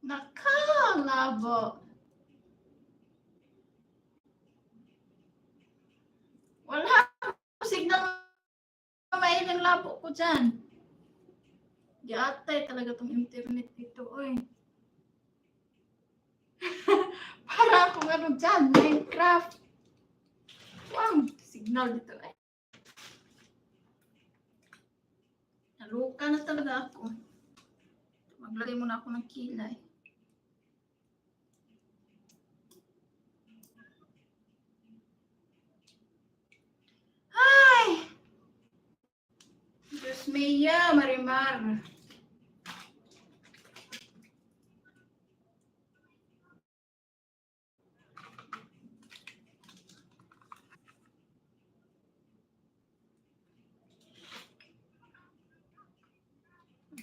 Nakalabo. Wala signal mailang labo ko dyan. Di atay talaga tong internet dito, oy. Para akong ano dyan, Minecraft. Wow, signal dito ay. Naluka na talaga ako. Maglagay muna ako ng kilay. Hi! Diyos Mia, Marimar.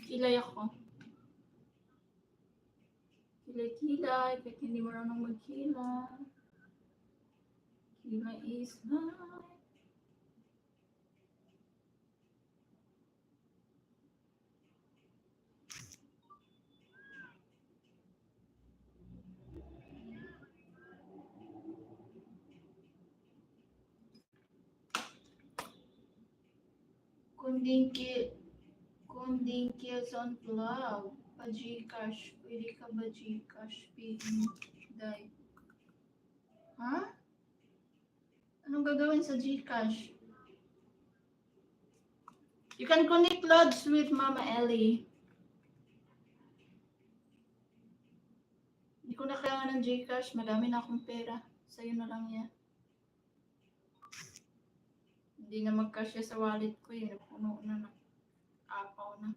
Kilay ako. Kilay-kilay, kahit hindi marunong magkilay. Kilay is life. Kunding kills on vlog. Pa-Gcash. Pwede ka ba Gcash? PM. Day. Ha? Anong gagawin sa Gcash? You can connect loads with Mama Ellie. Hindi ko na kailangan ng Gcash. Madami na akong pera. Sa'yo na lang yan. Hindi na magkasya sa wallet ko eh. Napuno na. Apaw na.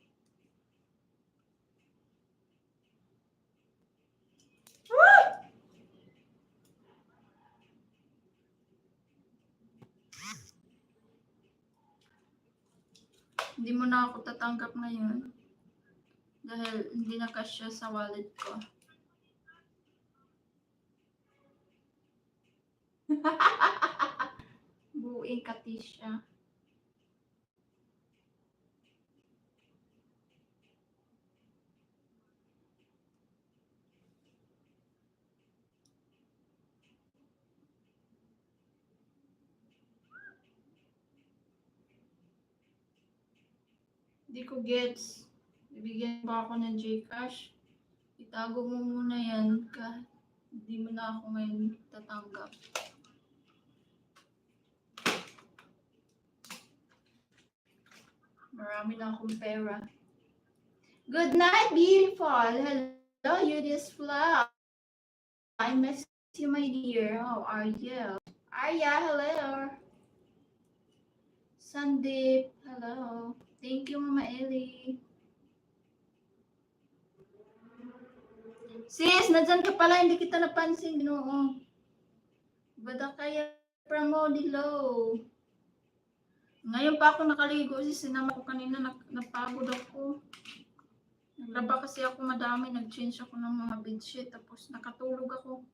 Hindi mo na ako tatanggap ngayon. Dahil hindi na kasya sa wallet ko. Buing katisya. Hindi ko gets. Bibigyan pa ako ng Gcash. Itago mo muna yan kahit hindi mo na ako ngayon tatanggap. Marami na akong pera. Good night, beautiful. Hello, you this flower. I miss you, my dear. How are you? Arya, hello. Sandeep, hello. Thank you, Mama Ellie. Sis, nandyan ka pala, hindi kita napansin, no? Bada kaya pramo dilo. Ngayon pa ako nakaligo, sis, sinama ko kanina, napagod ako. Naglaba kasi ako madami, nag-change ako ng mga bedsheet, tapos nakatulog ako.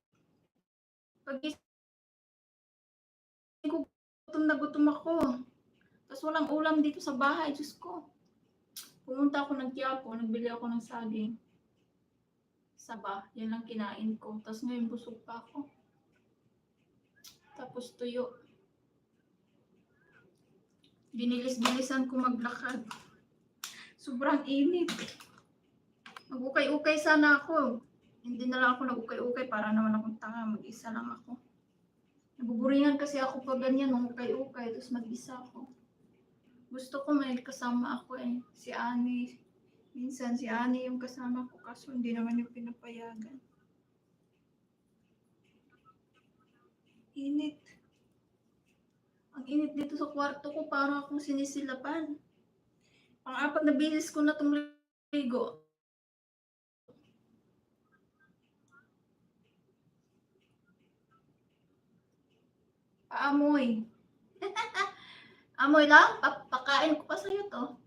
Pag-isip ko, gutom ako. Tapos walang ulam dito sa bahay, Diyos ko. Pumunta ako ng Quiapo, nagbili ako ng saging. Saba, yan lang kinain ko. Tapos ngayon busog pa ako. Tapos tuyo. Binilis-bilisan ko maglakad. Sobrang init. Mag-ukay-ukay sana ako. Hindi na lang ako nag-ukay-ukay para naman akong tanga. Mag-isa lang ako. Nabuburingan kasi ako pag ganyan, mag-ukay-ukay. Tapos mag-isa ako. Gusto ko may kasama ako eh. Si Ani. Minsan si Ani yung kasama ko. Kaso hindi naman yung pinapayagan. Init. Ang init dito sa kwarto ko. Parang akong sinisilapan. Pang-apat na bilis ko na itong ligo. Paamoy. Amoy lang? Pakain ko pa sa'yo to.